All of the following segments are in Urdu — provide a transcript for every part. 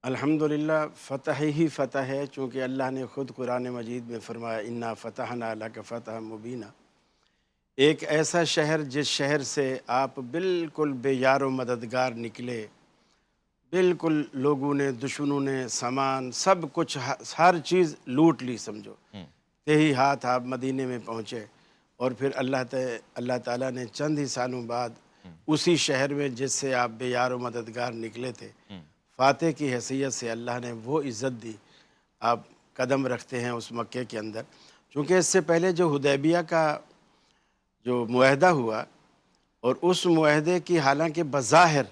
الحمدللہ فتح ہی فتح ہے، چونکہ اللہ نے خود قرآن مجید میں فرمایا انا فتحنا لک فتحا مبینا۔ ایک ایسا شہر جس شہر سے آپ بالکل بے یار و مددگار نکلے، بالکل لوگوں نے، دشمنوں نے سامان سب کچھ ہر چیز لوٹ لی سمجھو، تہی ہاتھ آپ مدینے میں پہنچے، اور پھر اللہ تعالیٰ نے چند ہی سالوں بعد اسی شہر میں جس سے آپ بے یار و مددگار نکلے تھے، فاتح کی حیثیت سے اللہ نے وہ عزت دی۔ آپ قدم رکھتے ہیں اس مکے کے اندر، چونکہ اس سے پہلے جو حدیبیہ کا جو معاہدہ ہوا، اور اس معاہدے کی حالانکہ بظاہر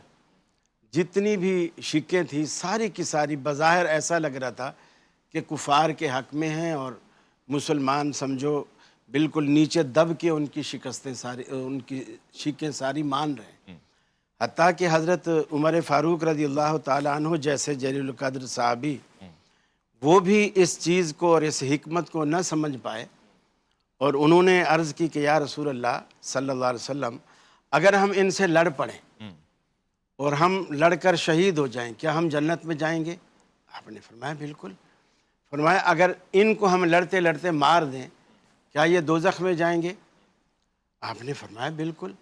جتنی بھی شکیں تھیں ساری کی ساری بظاہر ایسا لگ رہا تھا کہ کفار کے حق میں ہیں، اور مسلمان سمجھو بالکل نیچے دب کے ان کی شکستیں ساری، ان کی شکیں ساری مان رہے ہیں، حتیٰ کہ حضرت عمر فاروق رضی اللہ تعالیٰ عنہ جیسے جلیل القدر صحابی وہ بھی اس چیز کو اور اس حکمت کو نہ سمجھ پائے، اور انہوں نے عرض کی کہ یا رسول اللہ صلی اللہ علیہ وسلم، اگر ہم ان سے لڑ پڑیں اور ہم لڑ کر شہید ہو جائیں کیا ہم جنت میں جائیں گے؟ آپ نے فرمایا بالکل۔ فرمایا اگر ان کو ہم لڑتے لڑتے مار دیں کیا یہ دوزخ میں جائیں گے؟ آپ نے فرمایا بالکل۔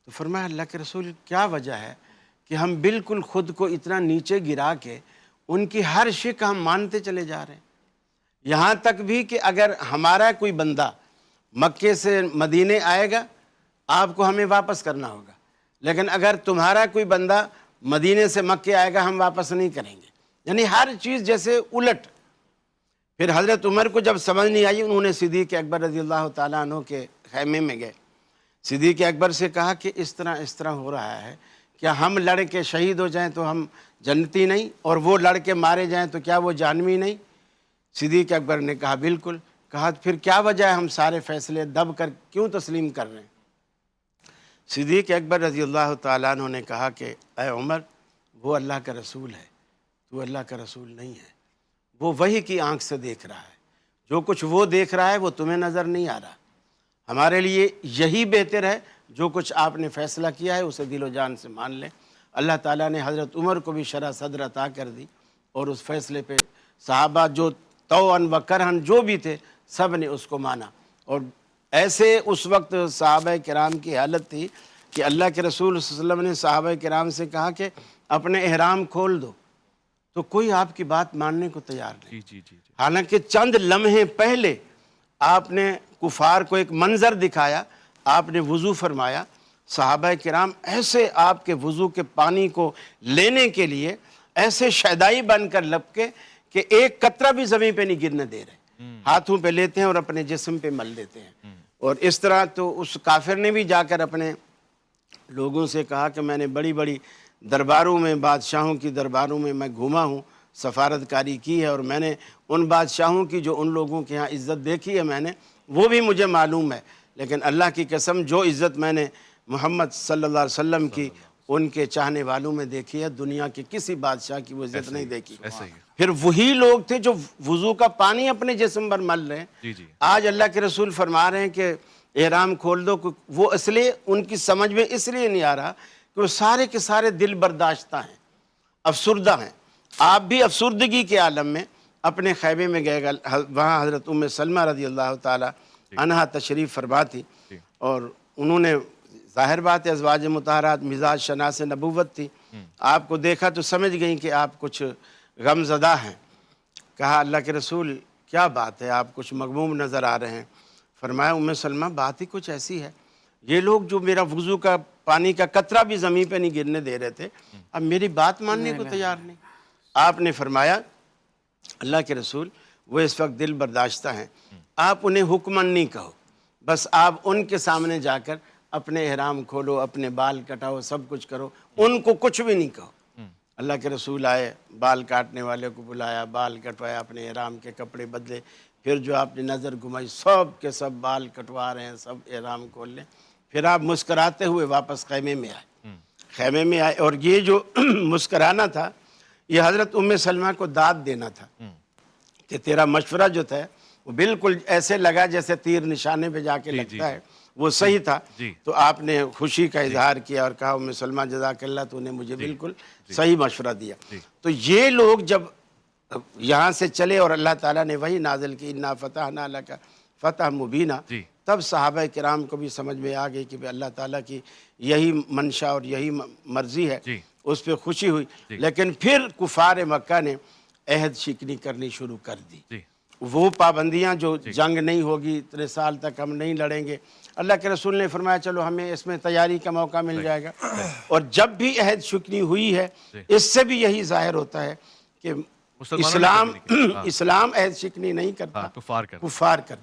تو فرمایا اللہ کے رسول کیا وجہ ہے کہ ہم بالکل خود کو اتنا نیچے گرا کے ان کی ہر شک ہم مانتے چلے جا رہے ہیں، یہاں تک بھی کہ اگر ہمارا کوئی بندہ مکے سے مدینے آئے گا آپ کو ہمیں واپس کرنا ہوگا، لیکن اگر تمہارا کوئی بندہ مدینے سے مکے آئے گا ہم واپس نہیں کریں گے، یعنی ہر چیز جیسے الٹ۔ پھر حضرت عمر کو جب سمجھ نہیں آئی، انہوں نے صدیق اکبر رضی اللہ تعالیٰ عنہ کے خیمے میں گئے، صدیق اکبر سے کہا کہ اس طرح ہو رہا ہے، کیا ہم لڑ کے شہید ہو جائیں تو ہم جنتی نہیں، اور وہ لڑ کے مارے جائیں تو کیا وہ جہنمی نہیں؟ صدیق اکبر نے کہا بالکل۔ کہا پھر کیا وجہ ہے ہم سارے فیصلے دب کر کیوں تسلیم کر رہے ہیں؟ صدیق اکبر رضی اللہ تعالیٰ عنہ نے کہا کہ اے عمر، وہ اللہ کا رسول ہے، تو اللہ کا رسول نہیں ہے، وہ وحی کی آنکھ سے دیکھ رہا ہے، جو کچھ وہ دیکھ رہا ہے وہ تمہیں نظر نہیں آ رہا، ہمارے لیے یہی بہتر ہے جو کچھ آپ نے فیصلہ کیا ہے اسے دل و جان سے مان لیں۔ اللہ تعالیٰ نے حضرت عمر کو بھی شرح صدر عطا کر دی، اور اس فیصلے پہ صحابہ جو طوعاً و کرہاً جو بھی تھے سب نے اس کو مانا، اور ایسے اس وقت صحابہ کرام کی حالت تھی کہ اللہ کے رسول صلی اللہ علیہ وسلم نے صحابہ کرام سے کہا کہ اپنے احرام کھول دو، تو کوئی آپ کی بات ماننے کو تیار نہیں۔ حالانکہ چند لمحے پہلے آپ نے کفار کو ایک منظر دکھایا، آپ نے وضو فرمایا، صحابہ کرام ایسے آپ کے وضو کے پانی کو لینے کے لیے ایسے شیدائی بن کر لپکے کہ ایک قطرہ بھی زمین پہ نہیں گرنے دے رہے، ہاتھوں پہ لیتے ہیں اور اپنے جسم پہ مل لیتے ہیں۔ اور اس طرح تو اس کافر نے بھی جا کر اپنے لوگوں سے کہا کہ میں نے بڑی بڑی درباروں میں، بادشاہوں کی درباروں میں گھوما ہوں، سفارت کاری کی ہے، اور میں نے ان بادشاہوں کی جو ان لوگوں کے ہاں عزت دیکھی ہے میں نے وہ بھی مجھے معلوم ہے، لیکن اللہ کی قسم جو عزت میں نے محمد صلی اللہ علیہ وسلم کی ان کے چاہنے والوں میں دیکھی ہے، دنیا کے کسی بادشاہ کی وہ عزت نہیں دیکھی۔ پھر وہی لوگ تھے جو وضو کا پانی اپنے جسم پر مل رہے ہیں، آج اللہ کے رسول فرما رہے ہیں کہ احرام کھول دو، وہ اس لیے ان کی سمجھ میں اس لیے نہیں آ رہا کہ وہ سارے کے سارے دل برداشتہ ہیں، افسردہ ہیں۔ آپ بھی افسردگی کے عالم میں اپنے خیمے میں گئے، وہاں حضرت ام سلمہ رضی اللہ تعالی عنہا تشریف فرما تھی، اور انہوں نے ظاہر بات ہے ازواج مطہرات مزاج شناس نبوت تھی، آپ کو دیکھا تو سمجھ گئیں کہ آپ کچھ غم زدہ ہیں۔ کہا اللہ کے رسول کیا بات ہے، آپ کچھ مغموم نظر آ رہے ہیں؟ فرمایا ام سلمہ بات ہی کچھ ایسی ہے، یہ لوگ جو میرا وضو کا پانی کا قطرہ بھی زمین پہ نہیں گرنے دے رہے تھے اب میری بات ماننے کو تیار نہیں۔ آپ نے فرمایا اللہ کے رسول وہ اس وقت دل برداشتہ ہیں، آپ انہیں حکماً نہیں کہو، بس آپ ان کے سامنے جا کر اپنے احرام کھولو، اپنے بال کٹاؤ، سب کچھ کرو، ان کو کچھ بھی نہیں کہو۔ اللہ کے رسول آئے، بال کاٹنے والے کو بلایا، بال کٹوایا، اپنے احرام کے کپڑے بدلے، پھر جو آپ نے نظر گھمائی سب کے سب بال کٹوا رہے ہیں، سب احرام کھول لیں، پھر آپ مسکراتے ہوئے واپس خیمے میں آئے، اور یہ جو مسکرانا تھا یہ حضرت ام سلمہ کو داد دینا تھا کہ تیرا مشورہ جو تھا وہ بالکل ایسے لگا جیسے تیر نشانے پہ جا کے لگتا ہے، وہ صحیح تھا، جی۔ تو آپ نے خوشی کا اظہار کیا اور کہا مسلمان جزاک اللہ تو نے مجھے بالکل صحیح مشورہ دیا۔ تو یہ لوگ جب یہاں سے چلے اور اللہ تعالیٰ نے وہی نازل کی انا فتحنا لک فتح مبینہ، جی۔ تب صحابہ کرام کو بھی سمجھ میں آ گئی کہ اللہ تعالیٰ کی یہی منشا اور یہی مرضی ہے، جی۔ اس پہ خوشی ہوئی۔ لیکن پھر کفار مکہ نے عہد شکنی کرنی شروع کر دی، جی۔ وہ پابندیاں جو جنگ نہیں ہوگی اتنے سال تک ہم نہیں لڑیں گے، اللہ کے رسول نے فرمایا چلو ہمیں اس میں تیاری کا موقع مل جائے گا۔ اور جب بھی عہد شکنی ہوئی ہے، اس سے بھی یہی ظاہر ہوتا ہے کہ اسلام عہد شکنی نہیں کرتا، کفار کرتے۔ کفار کرتا۔